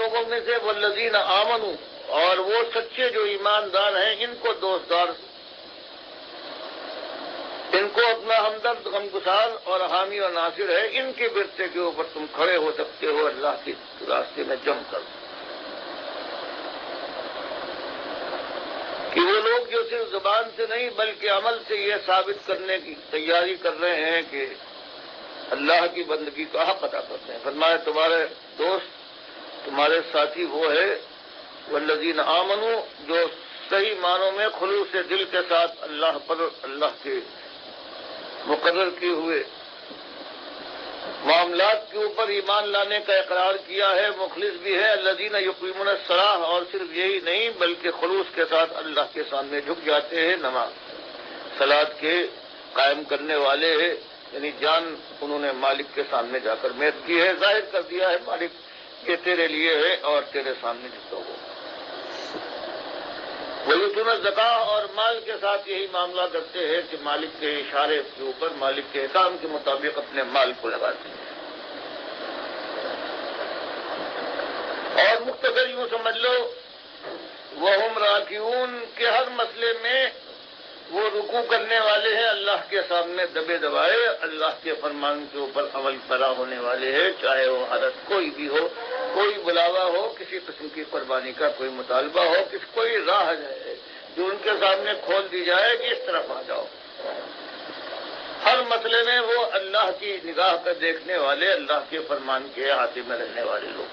لوگوں میں سے والذین آمنوا، اور وہ سچے جو ایماندار ہیں ان کو دوستدار، ان کو اپنا ہمدرد غمگسار اور حامی اور ناصر ہے، ان کے برتے کے اوپر تم کھڑے ہو سکتے ہو اللہ کے راستے میں جم کر، کہ وہ لوگ جو صرف زبان سے نہیں بلکہ عمل سے یہ ثابت کرنے کی تیاری کر رہے ہیں کہ اللہ کی بندگی کا حق ادا کرتے ہیں۔ فرمایا تمہارے دوست، تمہارے ساتھی وہ ہے والذین آمنوا، جو صحیح معنوں میں خلوص سے دل کے ساتھ اللہ پر، اللہ کے مقرر کیے ہوئے معاملات کے اوپر ایمان لانے کا اقرار کیا ہے، مخلص بھی ہے۔ الذین یقیمون الصلاۃ، اور صرف یہی نہیں بلکہ خلوص کے ساتھ اللہ کے سامنے جھک جاتے ہیں، نماز صلاۃ کے قائم کرنے والے ہیں، یعنی جان انہوں نے مالک کے سامنے جا کر میت کی ہے، ظاہر کر دیا ہے مالک یہ تیرے لیے ہے اور تیرے سامنے جھکتا ہو۔ ویؤتون الزکاۃ، اور مال کے ساتھ یہی معاملہ کرتے ہیں کہ مالک کے اشارے کے اوپر، مالک کے احکام کے مطابق اپنے مال کو لگاتے ہیں۔ اور مختصر یوں سمجھ لو وہم راکعون، کہ ہر مسئلے میں وہ رکوع کرنے والے ہیں، اللہ کے سامنے دبے دبائے اللہ کے فرمان کے اوپر عمل پیرا ہونے والے ہیں، چاہے وہ حالت کوئی بھی ہو، کوئی بلاوا ہو، کسی قسم کی قربانی کا کوئی مطالبہ ہو، کوئی راہ ہے جو ان کے سامنے کھول دی جائے کہ اس طرف آ جاؤ، ہر مسئلے میں وہ اللہ کی نگاہ کا دیکھنے والے، اللہ کے فرمان کے احاطے میں رہنے والے لوگ۔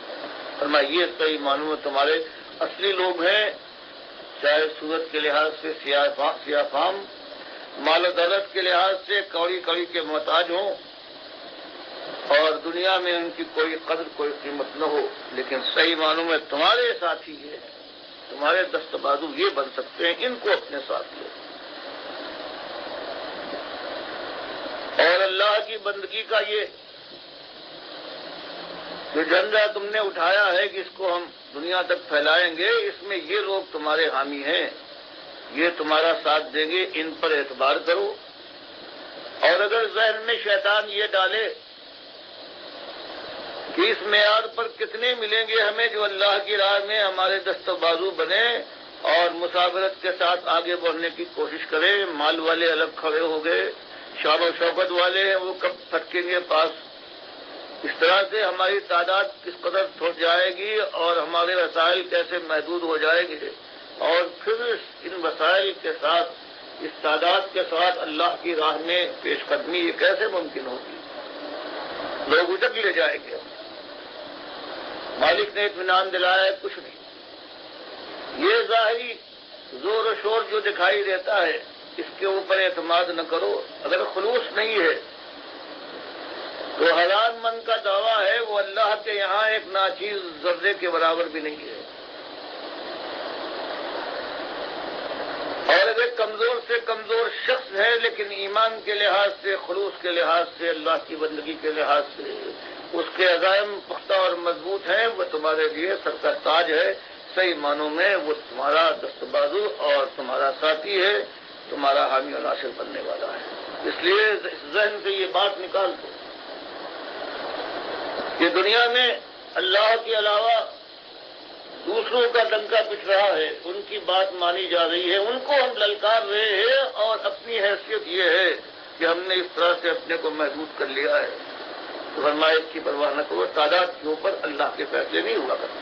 فرمایا یہ صحیح معنوں میں تمہارے اصلی لوگ ہیں، چاہے صورت کے لحاظ سے سیاہ فام، مال و دولت کے لحاظ سے کوڑی کڑی کے محتاج ہوں، اور دنیا میں ان کی کوئی قدر کوئی قیمت نہ ہو، لیکن صحیح معنوں میں تمہارے ساتھی یہ ہیں، تمہارے دست بازو یہ بن سکتے ہیں، ان کو اپنے ساتھ لو۔ اور اللہ کی بندگی کا یہ جو جھنڈا تم نے اٹھایا ہے کہ اس کو ہم دنیا تک پھیلائیں گے، اس میں یہ لوگ تمہارے حامی ہیں، یہ تمہارا ساتھ دیں گے، ان پر اعتبار کرو۔ اور اگر ذہن میں شیطان یہ ڈالے کہ اس معیار پر کتنے ملیں گے ہمیں جو اللہ کی راہ میں ہمارے دست و بازو بنے اور مسافرت کے ساتھ آگے بڑھنے کی کوشش کرے، مال والے الگ کھڑے ہو گئے، شان و شوکت والے ہیں وہ کب پھٹکیں گے پاس، اس طرح سے ہماری تعداد کس قدر چھوٹ جائے گی اور ہمارے وسائل کیسے محدود ہو جائے گی، اور پھر ان وسائل کے ساتھ، اس تعداد کے ساتھ اللہ کی راہ میں پیش قدمی یہ کیسے ممکن ہوگی، لوگ اٹک لے جائیں گے۔ مالک نے اطمینان دلایا ہے کچھ نہیں، یہ ظاہری زور و شور جو دکھائی دیتا ہے اس کے اوپر اعتماد نہ کرو، اگر خلوص نہیں ہے تو ہزار من کا دعویٰ ہے وہ اللہ کے یہاں ایک ناچیز ذرے کے برابر بھی نہیں ہے، اور اگر کمزور سے کمزور شخص ہے لیکن ایمان کے لحاظ سے، خلوص کے لحاظ سے، اللہ کی بندگی کے لحاظ سے اس کے عزائم پختہ اور مضبوط ہیں، وہ تمہارے لیے سر کا تاج ہے، صحیح معنوں میں وہ تمہارا دست بازو اور تمہارا ساتھی ہے، تمہارا حامی اور ناصر بننے والا ہے۔ اس لیے ذہن سے یہ بات نکال دو کہ دنیا میں اللہ کے علاوہ دوسروں کا ڈنکا پٹ رہا ہے، ان کی بات مانی جا رہی ہے، ان کو ہم للکار رہے ہیں، اور اپنی حیثیت یہ ہے کہ ہم نے اس طرح سے اپنے کو محدود کر لیا ہے۔ تو فرمایا اس کی پرواہ نہ کرو، تعداد کے اوپر اللہ کے فیصلے نہیں ہوا کرتے۔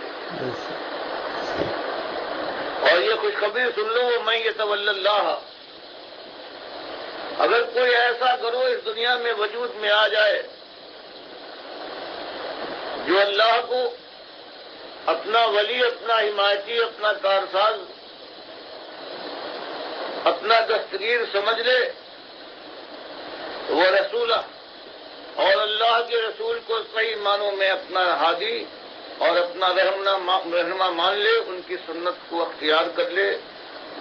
اور یہ خوشخبری سن لو، میں یتولی اللہ، اگر کوئی ایسا کرو اس دنیا میں وجود میں آ جائے جو اللہ کو اپنا ولی، اپنا حمایتی، اپنا کارساز، اپنا دستگیر سمجھ لے، وہ رسول اور اللہ کے رسول کو صحیح معنوں میں اپنا ہادی اور اپنا رہنما مان لے، ان کی سنت کو اختیار کر لے،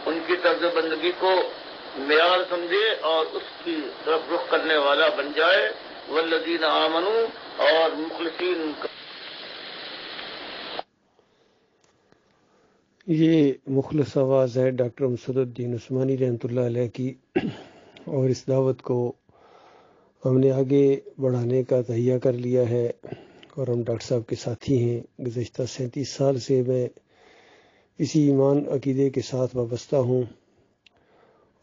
ان کی طرز بندگی کو معیار سمجھے اور اس کی طرف رخ کرنے والا بن جائے۔ والذین آمنوا، اور مخلصین یہ مخلص آواز ہے ڈاکٹر مسعود الدین عثمانی رحمۃ اللہ علیہ کی، اور اس دعوت کو ہم نے آگے بڑھانے کا تہیہ کر لیا ہے، اور ہم ڈاکٹر صاحب کے ساتھی ہیں. گزشتہ 37 سال سے میں اسی ایمان عقیدے کے ساتھ وابستہ ہوں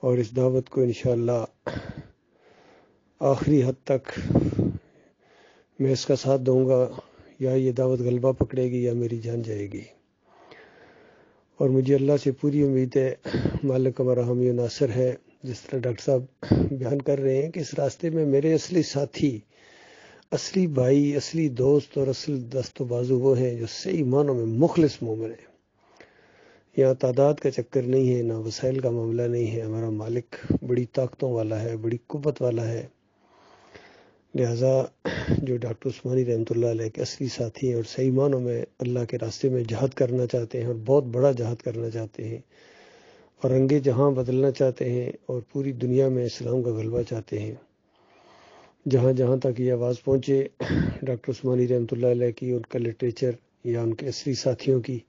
اور اس دعوت کو انشاءاللہ آخری حد تک میں اس کا ساتھ دوں گا. یا یہ دعوت غلبہ پکڑے گی یا میری جان جائے گی. اور مجھے اللہ سے پوری امید ہے، مالک ہمارا حامی و ناصر ہے. جس طرح ڈاکٹر صاحب بیان کر رہے ہیں کہ اس راستے میں میرے اصلی ساتھی، اصلی بھائی، اصلی دوست اور اصل دست و بازو وہ ہیں جو صحیح معنوں میں مخلص مومن ہیں. یہاں تعداد کا چکر نہیں ہے، نہ وسائل کا معاملہ نہیں ہے. ہمارا مالک بڑی طاقتوں والا ہے، بڑی قوت والا ہے. لہذا جو ڈاکٹر عثمانی رحمۃ اللہ علیہ کے اصلی ساتھی ہیں اور صحیح معنوں میں اللہ کے راستے میں جہاد کرنا چاہتے ہیں اور بہت بڑا جہاد کرنا چاہتے ہیں اور رنگ جہاں بدلنا چاہتے ہیں اور پوری دنیا میں اسلام کا غلبہ چاہتے ہیں، جہاں جہاں تک یہ آواز پہنچے ڈاکٹر عثمانی رحمۃ اللہ علیہ کی، ان کا لٹریچر یا ان کے اصلی ساتھیوں کی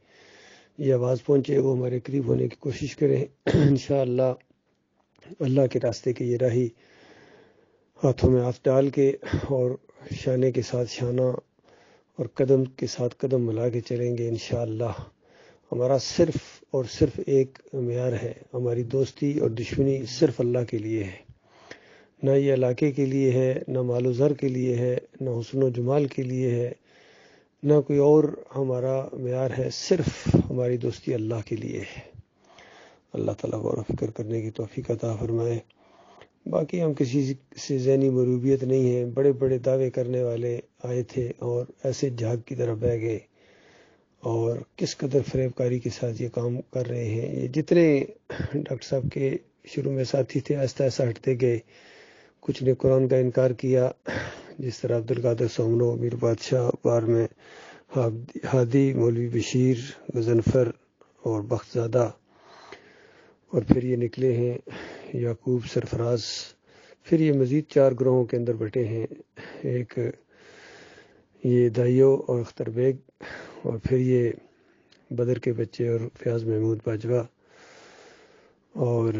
یہ آواز پہنچے، وہ ہمارے قریب ہونے کی کوشش کریں. انشاءاللہ اللہ کے راستے کے یہ راہی ہاتھوں میں ہاتھ ڈال کے اور شانے کے ساتھ شانہ اور قدم کے ساتھ قدم ملا کے چلیں گے. انشاءاللہ ہمارا صرف اور صرف ایک معیار ہے، ہماری دوستی اور دشمنی صرف اللہ کے لیے ہے، نہ یہ علاقے کے لیے ہے، نہ مال و زر کے لیے ہے، نہ حسن و جمال کے لیے ہے، نہ کوئی اور ہمارا معیار ہے. صرف ہماری دوستی اللہ کے لیے ہے. اللہ تعالیٰ غور و فکر کرنے کی توفیق عطا فرمائے. باقی ہم کسی سے ذہنی مروبیت نہیں ہے. بڑے بڑے دعوے کرنے والے آئے تھے اور ایسے جھاگ کی طرح بہ گئے، اور کس قدر فریب کاری کے ساتھ یہ کام کر رہے ہیں. یہ جتنے ڈاکٹر صاحب کے شروع میں ساتھی تھے آہستہ آہستہ ہٹتے گئے. کچھ نے قرآن کا انکار کیا، جس طرح عبدالقادر سومنو، میر بادشاہ، بار میں ہادی، مولوی بشیر، غضنفر اور بخت زادہ، اور پھر یہ نکلے ہیں یعقوب سرفراز. پھر یہ مزید 4 گروہوں کے اندر بٹے ہیں، ایک یہ دائیو اور اختر بیگ، اور پھر یہ بدر کے بچے اور فیاض محمود باجوہ، اور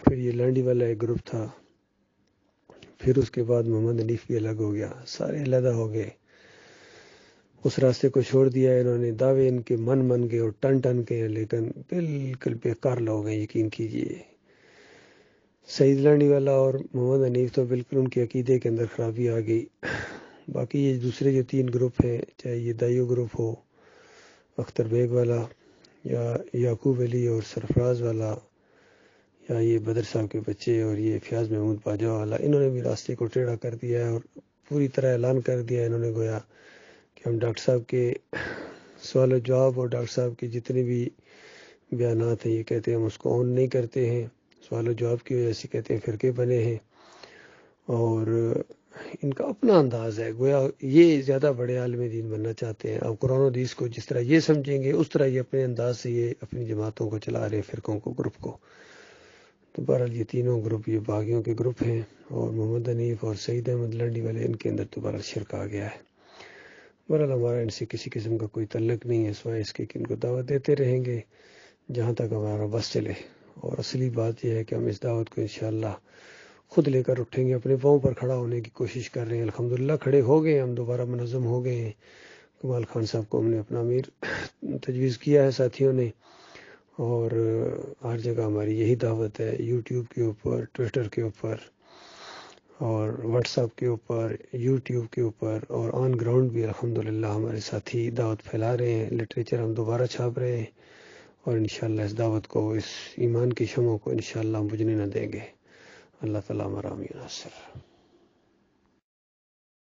پھر یہ لانڈی والا ایک گروپ تھا. پھر اس کے بعد محمد حنیف بھی الگ ہو گیا. سارے علیحدہ ہو گئے، اس راستے کو چھوڑ دیا. انہوں نے دعوے ان کے من کے اور ٹن کے ہیں، لیکن بالکل بیکار لوگ ہیں. یقین کیجئے سعید لانڈی والا اور محمد حنیف تو بالکل ان کے عقیدے کے اندر خرابی آ گئی. باقی یہ دوسرے جو 3 گروپ ہیں، چاہے یہ دائیو گروپ ہو، اختر بیگ والا، یا یعقوب علی اور سرفراز والا، یا یہ بدر صاحب کے بچے اور یہ فیاض محمود باجوہ والا، انہوں نے بھی راستے کو ٹیڑھا کر دیا ہے اور پوری طرح اعلان کر دیا انہوں نے گویا کہ ہم ڈاکٹر صاحب کے سوال و جواب اور ڈاکٹر صاحب کے جتنے بھی بیانات ہیں، یہ کہتے ہیں ہم اس کو آن نہیں کرتے ہیں. سوال و جواب کی وجہ سے کہتے ہیں فرقے بنے ہیں، اور ان کا اپنا انداز ہے، گویا یہ زیادہ بڑے عالم دین بننا چاہتے ہیں. اب قرآن و حدیث کو جس طرح یہ سمجھیں گے، اس طرح یہ اپنے انداز سے یہ اپنی جماعتوں کو چلا رہے ہیں، فرقوں کو، گروپ کو. تو بہرحال یہ تینوں گروپ یہ باغیوں کے گروپ ہیں، اور محمد حنیف اور سعید احمد لانڈی والے، ان کے اندر تو بہرحال شرک آ گیا ہے. بہرحال ہمارا ان سے کسی قسم کا کوئی تعلق نہیں ہے، سوائے اس کے کہ ان کو دعوت دیتے رہیں گے جہاں تک ہمارا بس چلے. اور اصلی بات یہ ہے کہ ہم اس دعوت کو انشاءاللہ خود لے کر اٹھیں گے. اپنے پاؤں پر کھڑا ہونے کی کوشش کر رہے ہیں. الحمدللہ کھڑے ہو گئے، ہم دوبارہ منظم ہو گئے ہیں. کمال خان صاحب کو ہم نے اپنا امیر تجویز کیا ہے ساتھیوں نے، اور ہر جگہ ہماری یہی دعوت ہے، یوٹیوب کے اوپر، ٹویٹر کے اوپر، اور واٹس ایپ کے اوپر، یوٹیوب کے اوپر، اور آن گراؤنڈ بھی الحمدللہ ہمارے ساتھی دعوت پھیلا رہے ہیں. لٹریچر ہم دوبارہ چھاپ رہے ہیں، اور انشاءاللہ اس دعوت کو، اس ایمان کی شمعوں کو انشاءاللہ ہم بجھنے نہ دیں گے. اللہ تعالیٰ ہمارا حامی و ناصر.